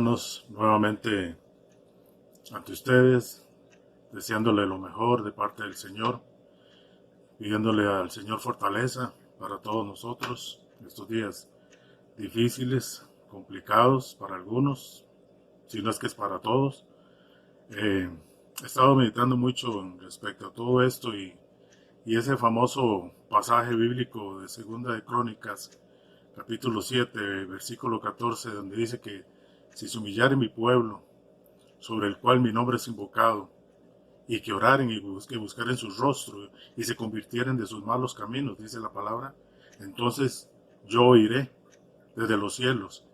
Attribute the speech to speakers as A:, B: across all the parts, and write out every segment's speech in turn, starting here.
A: hermanos, nuevamente ante ustedes, deseándole lo mejor de parte del Señor, pidiéndole al Señor fortaleza para todos nosotros en estos días difíciles, complicados para algunos, si no es que es para todos. He estado meditando mucho respecto a todo esto y ese famoso pasaje bíblico de Segunda de Crónicas, capítulo 7, versículo 14, donde dice que si se humillare mi pueblo, sobre el cual mi nombre es invocado, y que oraren y buscaren su rostro y se convirtieren de sus malos caminos, dice la palabra, entonces yo oiré desde los cielos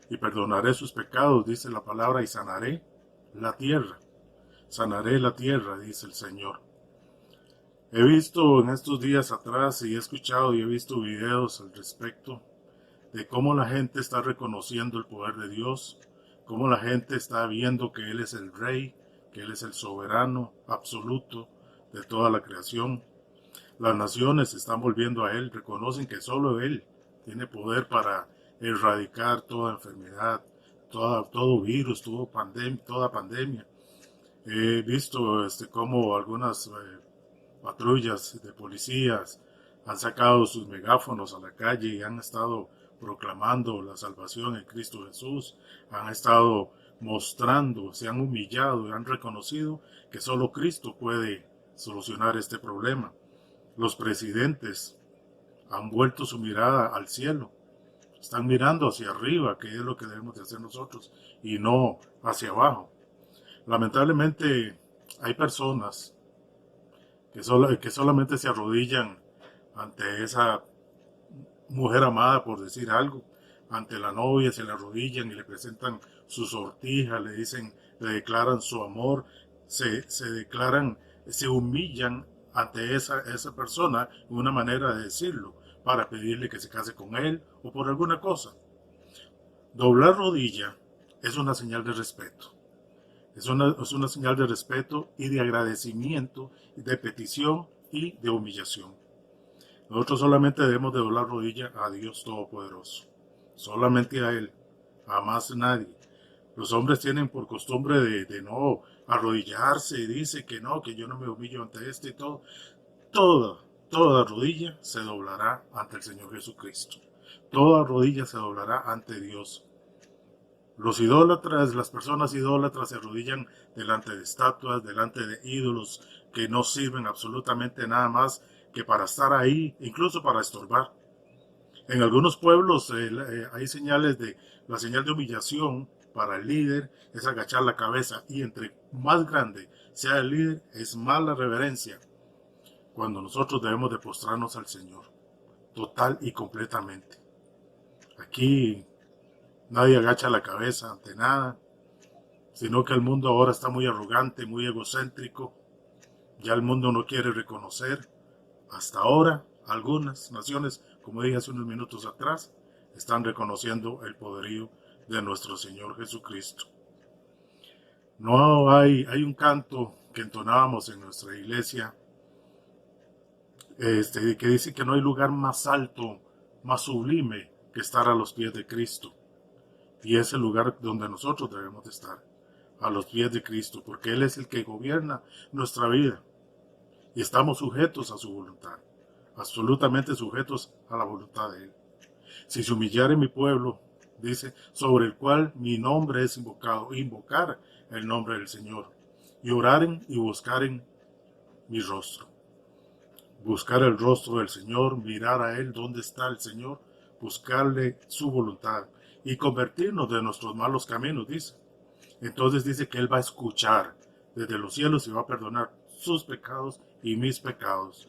A: y perdonaré sus pecados, dice la palabra, y sanaré la tierra. Sanaré la tierra, dice el Señor. He visto en estos días atrás y he escuchado y he visto videos al respecto de cómo la gente está reconociendo el poder de Dios, cómo la gente está viendo que Él es el Rey, que Él es el soberano absoluto de toda la creación. Las naciones se están volviendo a Él, reconocen que solo Él tiene poder para erradicar toda enfermedad, todo virus, toda pandemia. He visto cómo algunas patrullas de policías han sacado sus megáfonos a la calle y han estado proclamando la salvación en Cristo Jesús, han estado mostrando, se han humillado y han reconocido que solo Cristo puede solucionar este problema. Los presidentes han vuelto su mirada al cielo, están mirando hacia arriba, que es lo que debemos de hacer nosotros, y no hacia abajo. Lamentablemente hay personas que solamente se arrodillan ante esa mujer amada, por decir algo, ante la novia se le arrodillan y le presentan su sortija, le dicen, le declaran su amor, se declaran, se humillan ante esa persona, una manera de decirlo, para pedirle que se case con él o por alguna cosa. Doblar rodilla es una señal de respeto. Es una señal de respeto y de agradecimiento, de petición y de humillación. Nosotros solamente debemos de doblar rodilla a Dios Todopoderoso. Solamente a Él, a más nadie. Los hombres tienen por costumbre de no arrodillarse y dice que no, que yo no me humillo ante este y todo. Toda rodilla se doblará ante el Señor Jesucristo. Toda rodilla se doblará ante Dios. Los idólatras, las personas idólatras se arrodillan delante de estatuas, delante de ídolos que no sirven absolutamente nada más que para estar ahí, incluso para estorbar. En algunos pueblos hay señales de, la señal de humillación para el líder es agachar la cabeza y entre más grande sea el líder es más la reverencia cuando nosotros debemos de postrarnos al Señor, total y completamente. Aquí nadie agacha la cabeza ante nada, sino que el mundo ahora está muy arrogante, muy egocéntrico. Ya el mundo no quiere reconocer. Hasta ahora, algunas naciones, como dije hace unos minutos atrás, están reconociendo el poderío de nuestro Señor Jesucristo. No hay un canto que entonábamos en nuestra iglesia, que dice que no hay lugar más alto, más sublime que estar a los pies de Cristo. Y es el lugar donde nosotros debemos de estar, a los pies de Cristo, porque Él es el que gobierna nuestra vida y estamos sujetos a su voluntad, absolutamente sujetos a la voluntad de Él. Si se humillare mi pueblo, dice, sobre el cual mi nombre es invocado, invocar el nombre del Señor, y oraren y buscaren mi rostro. Buscar el rostro del Señor, mirar a Él, dónde está el Señor, buscarle su voluntad y convertirnos de nuestros malos caminos, dice. Entonces dice que Él va a escuchar desde los cielos y va a perdonar sus pecados y mis pecados.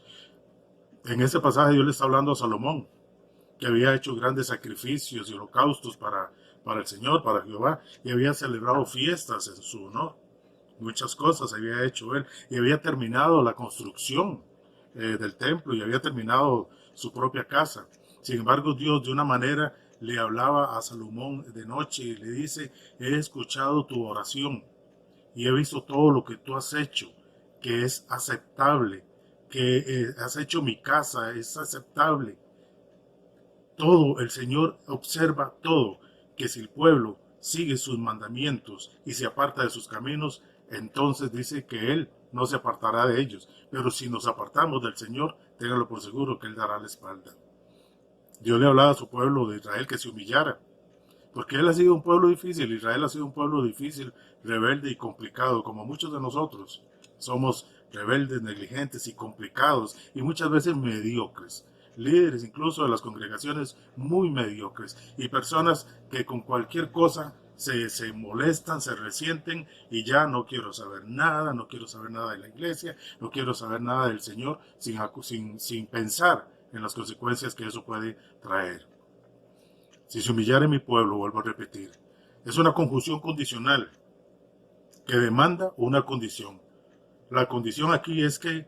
A: En ese pasaje Dios le está hablando a Salomón, que había hecho grandes sacrificios y holocaustos para el Señor, para Jehová, y había celebrado fiestas en su honor. Muchas cosas había hecho él, y había terminado la construcción del templo, y había terminado su propia casa. Sin embargo, Dios de una manera le hablaba a Salomón de noche y le dice, he escuchado tu oración y he visto todo lo que tú has hecho, que es aceptable, que has hecho mi casa, es aceptable. Todo, el Señor observa todo, que si el pueblo sigue sus mandamientos y se aparta de sus caminos, entonces dice que Él no se apartará de ellos. Pero si nos apartamos del Señor, ténganlo por seguro que Él dará la espalda. Dios le hablaba a su pueblo de Israel que se humillara, porque Él ha sido un pueblo difícil, Israel ha sido un pueblo difícil, rebelde y complicado, como muchos de nosotros. Somos rebeldes, negligentes y complicados, y muchas veces mediocres. Líderes incluso de las congregaciones muy mediocres, y personas que con cualquier cosa se molestan, se resienten, y ya no quiero saber nada, no quiero saber nada de la iglesia, no quiero saber nada del Señor, sin pensar en las consecuencias que eso puede traer. Si se humillare mi pueblo, vuelvo a repetir, es una conjunción condicional que demanda una condición. La condición aquí es que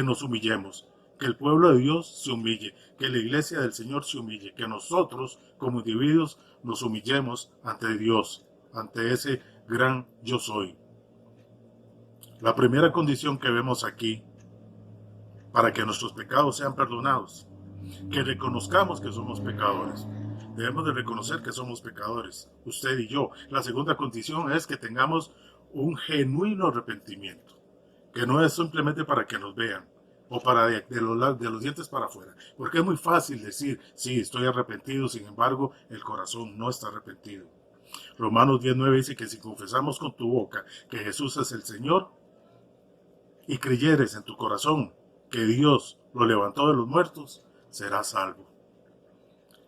A: nos humillemos, que el pueblo de Dios se humille, que la iglesia del Señor se humille, que nosotros como individuos nos humillemos ante Dios, ante ese gran yo soy. La primera condición que vemos aquí para que nuestros pecados sean perdonados, que reconozcamos que somos pecadores. Debemos de reconocer que somos pecadores, usted y yo. La segunda condición es que tengamos un genuino arrepentimiento, que no es simplemente para que nos vean o para de los dientes para afuera, porque es muy fácil decir, sí, estoy arrepentido, sin embargo, el corazón no está arrepentido. Romanos 19 dice que si confesamos con tu boca que Jesús es el Señor y creyeres en tu corazón que Dios lo levantó de los muertos, serás salvo.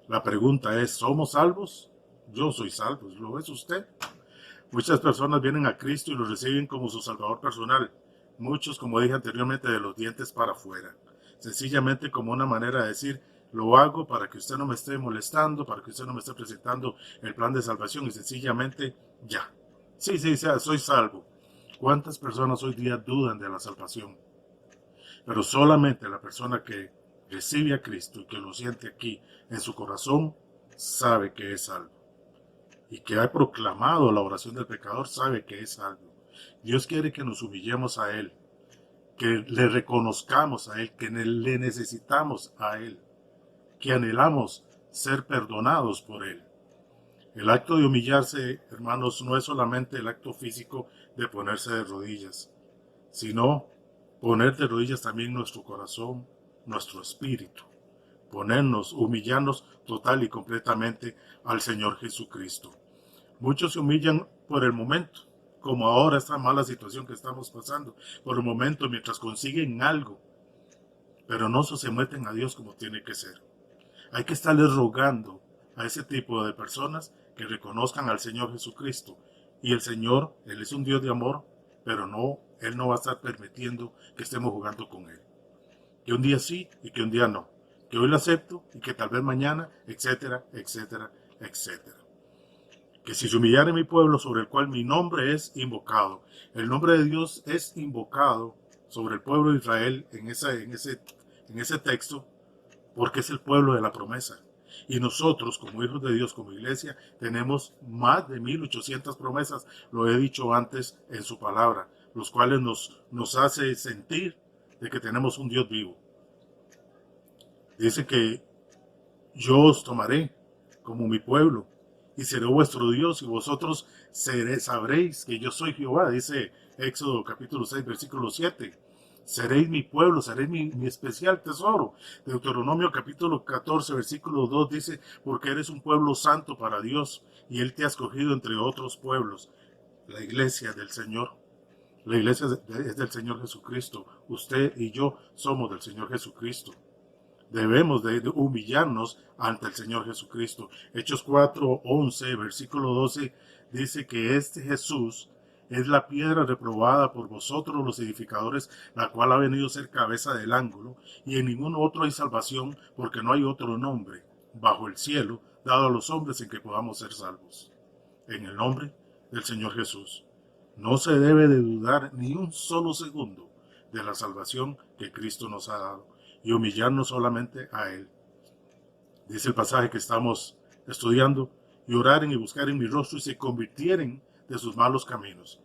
A: La pregunta es, ¿somos salvos? Yo soy salvo, ¿lo es usted? Muchas personas vienen a Cristo y lo reciben como su salvador personal. Muchos, como dije anteriormente, de los dientes para afuera. Sencillamente como una manera de decir, lo hago para que usted no me esté molestando, para que usted no me esté presentando el plan de salvación y sencillamente ya. Sí, soy salvo. ¿Cuántas personas hoy día dudan de la salvación? Pero solamente la persona que recibe a Cristo y que lo siente aquí en su corazón sabe que es salvo. Y que ha proclamado la oración del pecador sabe que es salvo. Dios quiere que nos humillemos a Él, que le reconozcamos a Él, que le necesitamos a Él, que anhelamos ser perdonados por Él. El acto de humillarse, hermanos, no es solamente el acto físico de ponerse de rodillas, sino poner de rodillas también nuestro corazón, nuestro espíritu, ponernos, humillarnos total y completamente al Señor Jesucristo. Muchos se humillan por el momento, como ahora esta mala situación que estamos pasando, por el momento mientras consiguen algo, pero no se meten a Dios como tiene que ser. Hay que estarles rogando a ese tipo de personas que reconozcan al Señor Jesucristo. Y el Señor, Él es un Dios de amor, pero no, Él no va a estar permitiendo que estemos jugando con Él. Que un día sí y que un día no. Que hoy lo acepto y que tal vez mañana, etcétera, etcétera, etcétera. Que si se humillare mi pueblo sobre el cual mi nombre es invocado. El nombre de Dios es invocado sobre el pueblo de Israel en ese texto porque es el pueblo de la promesa. Y nosotros, como hijos de Dios, como iglesia, tenemos más de 1800 promesas, lo he dicho antes en su palabra, los cuales nos hace sentir de que tenemos un Dios vivo. Dice que yo os tomaré como mi pueblo y seré vuestro Dios y vosotros sabréis que yo soy Jehová, dice Éxodo capítulo 6, versículo 7. Seréis mi pueblo, seréis mi especial tesoro. Deuteronomio capítulo 14, versículo 2 dice, porque eres un pueblo santo para Dios y Él te ha escogido entre otros pueblos. La iglesia del Señor, la iglesia es del Señor Jesucristo. Usted y yo somos del Señor Jesucristo. Debemos de humillarnos ante el Señor Jesucristo. Hechos 4, 11, versículo 12 dice que este Jesús es la piedra reprobada por vosotros los edificadores, la cual ha venido a ser cabeza del ángulo, y en ningún otro hay salvación, porque no hay otro nombre bajo el cielo dado a los hombres en que podamos ser salvos. En el nombre del Señor Jesús. No se debe de dudar ni un solo segundo de la salvación que Cristo nos ha dado y humillarnos solamente a Él. Dice el pasaje que estamos estudiando, y oraren y buscaren mi rostro y se convirtieren de sus malos caminos.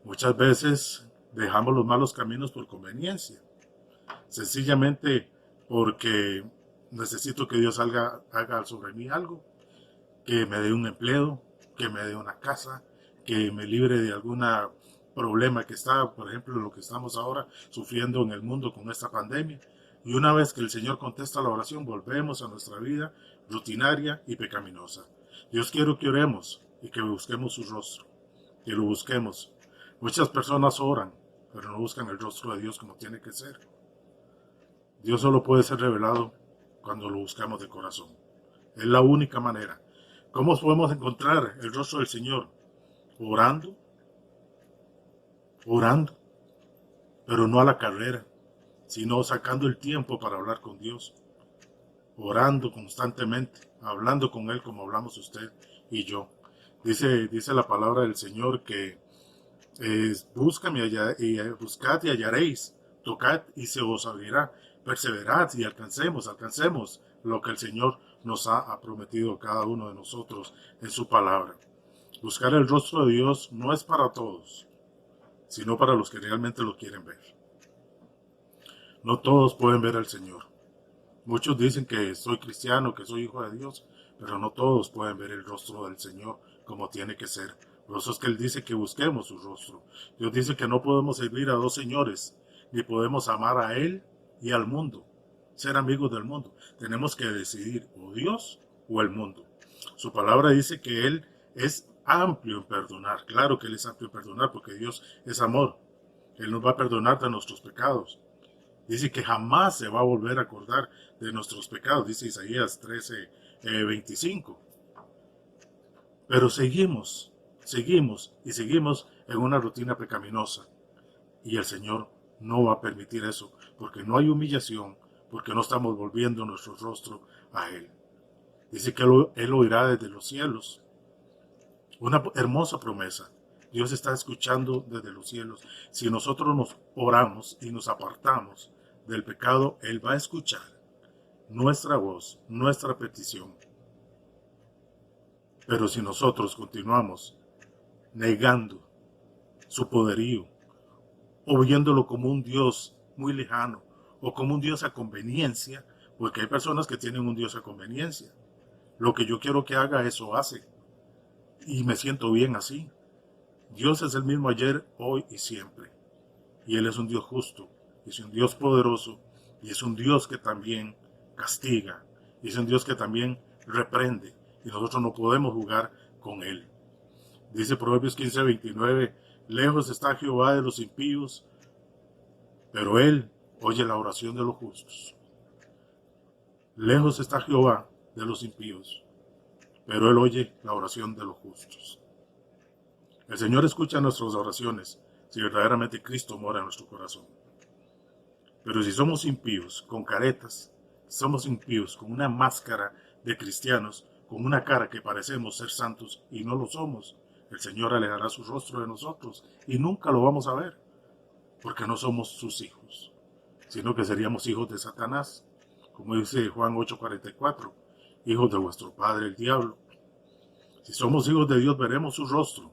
A: Muchas veces dejamos los malos caminos por conveniencia, sencillamente porque necesito que Dios haga sobre mí algo, que me dé un empleo, que me dé una casa, que me libre de algún problema que está, por ejemplo, lo que estamos ahora sufriendo en el mundo con esta pandemia. Y una vez que el Señor contesta la oración, volvemos a nuestra vida rutinaria y pecaminosa. Dios quiere que oremos y que busquemos su rostro, que lo busquemos. Muchas personas oran, pero no buscan el rostro de Dios como tiene que ser. Dios solo puede ser revelado cuando lo buscamos de corazón. Es la única manera. ¿Cómo podemos encontrar el rostro del Señor? Orando, orando, pero no a la carrera, sino sacando el tiempo para hablar con Dios, orando constantemente, hablando con Él como hablamos usted y yo. Dice la palabra del Señor que búscame y buscad y hallaréis, tocad y se os abrirá, perseverad y alcancemos lo que el Señor nos ha prometido a cada uno de nosotros en su palabra. Buscar el rostro de Dios no es para todos, sino para los que realmente lo quieren ver. No todos pueden ver al Señor. Muchos dicen que soy cristiano, que soy hijo de Dios, pero no todos pueden ver el rostro del Señor como tiene que ser. Por eso es que Él dice que busquemos su rostro. Dios dice que no podemos servir a dos señores, ni podemos amar a Él y al mundo, ser amigos del mundo. Tenemos que decidir o Dios o el mundo. Su palabra dice que Él es amplio en perdonar. Claro que Él es amplio en perdonar porque Dios es amor. Él nos va a perdonar de nuestros pecados. Dice que jamás se va a volver a acordar de nuestros pecados, dice Isaías 13, 25. Pero seguimos en una rutina pecaminosa. Y el Señor no va a permitir eso, porque no hay humillación, porque no estamos volviendo nuestro rostro a Él. Dice que Él oirá desde los cielos. Una hermosa promesa. Dios está escuchando desde los cielos. Si nosotros nos oramos y nos apartamos del pecado, Él va a escuchar nuestra voz, nuestra petición. Pero si nosotros continuamos negando su poderío, o viéndolo como un Dios muy lejano, o como un Dios a conveniencia, porque hay personas que tienen un Dios a conveniencia. Lo que yo quiero que haga, eso hace. Y me siento bien así. Dios es el mismo ayer, hoy y siempre. Y Él es un Dios justo, es un Dios poderoso, y es un Dios que también castiga, y es un Dios que también reprende, y nosotros no podemos jugar con Él. Dice Proverbios 15:29, lejos está Jehová de los impíos, pero Él oye la oración de los justos. Lejos está Jehová de los impíos, pero Él oye la oración de los justos. El Señor escucha nuestras oraciones si verdaderamente Cristo mora en nuestro corazón. Pero si somos impíos, con caretas, somos impíos con una máscara de cristianos, con una cara que parecemos ser santos y no lo somos, el Señor alejará su rostro de nosotros y nunca lo vamos a ver, porque no somos sus hijos, sino que seríamos hijos de Satanás, como dice Juan 8:44, hijos de vuestro padre el diablo. Si somos hijos de Dios, veremos su rostro.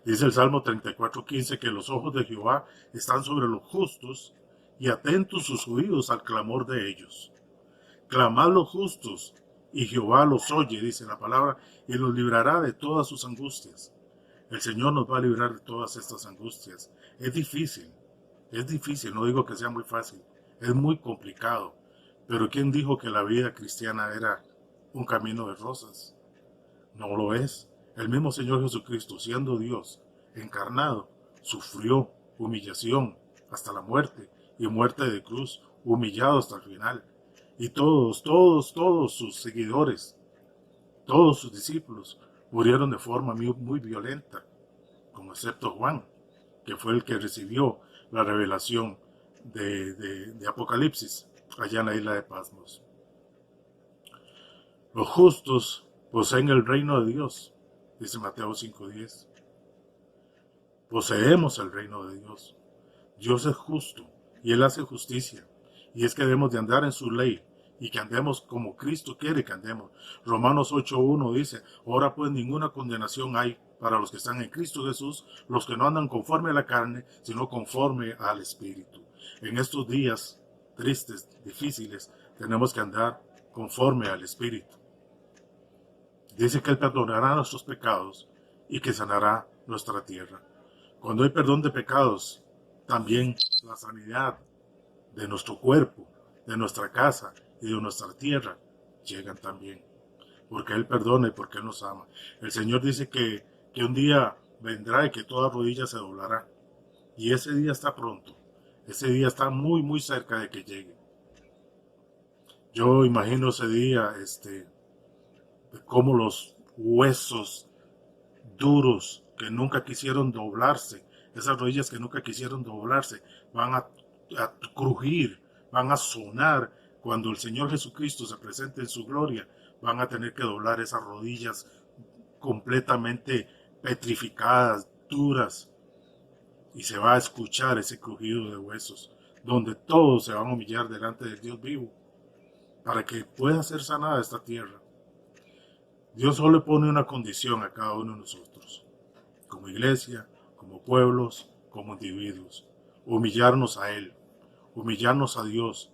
A: Dice el Salmo 34:15 que los ojos de Jehová están sobre los justos y atentos sus oídos al clamor de ellos. Clamad los justos y Jehová los oye, dice la palabra, y los librará de todas sus angustias. El Señor nos va a librar de todas estas angustias. Es difícil, no digo que sea muy fácil, es muy complicado. Pero ¿quién dijo que la vida cristiana era un camino de rosas? No lo es. El mismo Señor Jesucristo, siendo Dios encarnado, sufrió humillación hasta la muerte y muerte de cruz, humillado hasta el final. Y todos sus seguidores, todos sus discípulos murieron de forma muy violenta, como excepto Juan, que fue el que recibió la revelación de Apocalipsis allá en la isla de Patmos. Los justos poseen el reino de Dios, dice Mateo 5:10. Poseemos el reino de Dios. Dios es justo y Él hace justicia. Y es que debemos de andar en su ley y que andemos como Cristo quiere que andemos. Romanos 8:1 dice, ahora pues ninguna condenación hay para los que están en Cristo Jesús, los que no andan conforme a la carne, sino conforme al Espíritu. En estos días tristes, difíciles, tenemos que andar conforme al Espíritu. Dice que Él perdonará nuestros pecados y que sanará nuestra tierra. Cuando hay perdón de pecados, también la sanidad de nuestro cuerpo, de nuestra casa y de nuestra tierra llegan también. Porque Él perdona y porque Él nos ama. El Señor dice que un día vendrá y que toda rodilla se doblará. Y ese día está pronto. Ese día está muy, muy cerca de que llegue. Yo imagino ese día, de cómo los huesos duros que nunca quisieron doblarse, esas rodillas que nunca quisieron doblarse, van a crujir, van a sonar cuando el Señor Jesucristo se presente en su gloria. Van a tener que doblar esas rodillas completamente petrificadas, duras, y se va a escuchar ese crujido de huesos, donde todos se van a humillar delante del Dios vivo, para que pueda ser sanada esta tierra. Dios solo pone una condición a cada uno de nosotros, como iglesia, como pueblos, como individuos: humillarnos a Él, humillarnos a Dios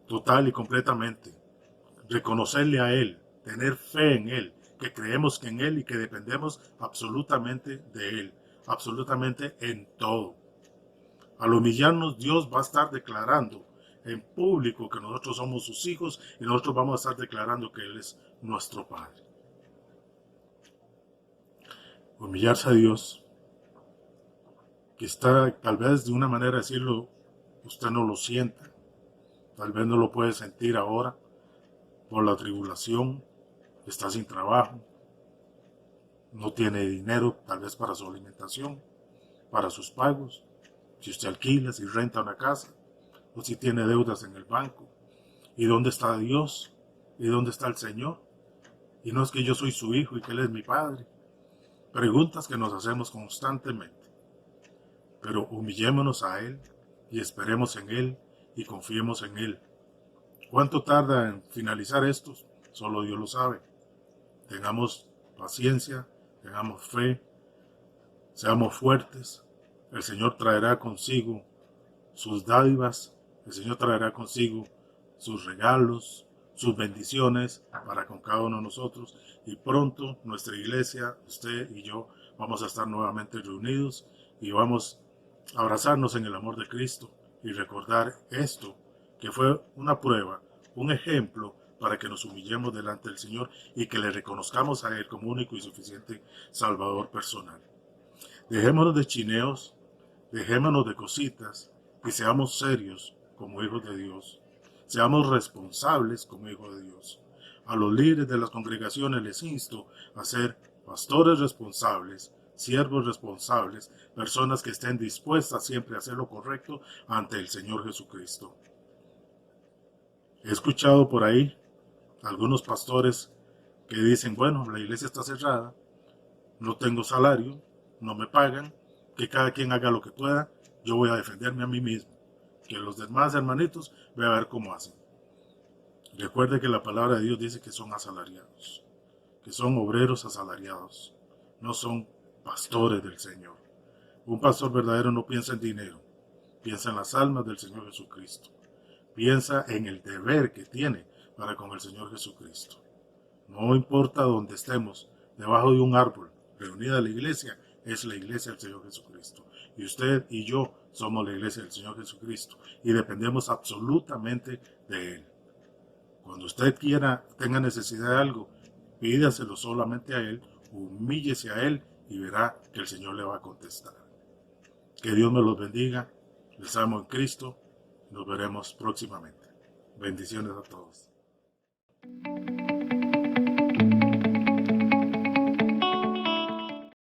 A: total y completamente, reconocerle a Él, tener fe en Él, que creemos que en Él y que dependemos absolutamente de Él, absolutamente en todo. Al humillarnos, Dios va a estar declarando en público que nosotros somos sus hijos y nosotros vamos a estar declarando que Él es nuestro Padre. Humillarse a Dios, que está, tal vez de una manera de decirlo, usted no lo sienta, tal vez no lo puede sentir ahora por la tribulación, está sin trabajo, no tiene dinero tal vez para su alimentación, para sus pagos, si usted alquila, si renta una casa, o si tiene deudas en el banco. ¿Y dónde está Dios? ¿Y dónde está el Señor? Y no es que yo soy su hijo y que Él es mi Padre. Preguntas que nos hacemos constantemente. Pero humillémonos a Él y esperemos en Él y confiemos en Él. ¿Cuánto tarda en finalizar esto? Solo Dios lo sabe. Tengamos paciencia, tengamos fe, seamos fuertes. El Señor traerá consigo sus dádivas, el Señor traerá consigo sus regalos, sus bendiciones para con cada uno de nosotros, y pronto nuestra iglesia, usted y yo, vamos a estar nuevamente reunidos y vamos a abrazarnos en el amor de Cristo y recordar esto, que fue una prueba, un ejemplo para que nos humillemos delante del Señor y que le reconozcamos a Él como único y suficiente Salvador personal. Dejémonos de chineos, dejémonos de cositas y seamos serios como hijos de Dios. Seamos responsables como hijos de Dios. A los líderes de las congregaciones les insto a ser pastores responsables, siervos responsables, personas que estén dispuestas siempre a hacer lo correcto ante el Señor Jesucristo. He escuchado por ahí algunos pastores que dicen: bueno, la iglesia está cerrada, no tengo salario, no me pagan, que cada quien haga lo que pueda, yo voy a defenderme a mí mismo, que los demás hermanitos voy a ver cómo hacen. Recuerde que la palabra de Dios dice que son asalariados, que son obreros asalariados, no son pastores del Señor. Un pastor verdadero no piensa en dinero, piensa en las almas del Señor Jesucristo, piensa en el deber que tiene para con el Señor Jesucristo. No importa dónde estemos, debajo de un árbol, reunida la iglesia, es la iglesia del Señor Jesucristo. Y usted y yo somos la iglesia del Señor Jesucristo y dependemos absolutamente de Él. Cuando usted tenga necesidad de algo, pídaselo solamente a Él, humíllese a Él y verá que el Señor le va a contestar. Que Dios me los bendiga, les amo en Cristo, nos veremos próximamente. Bendiciones a todos.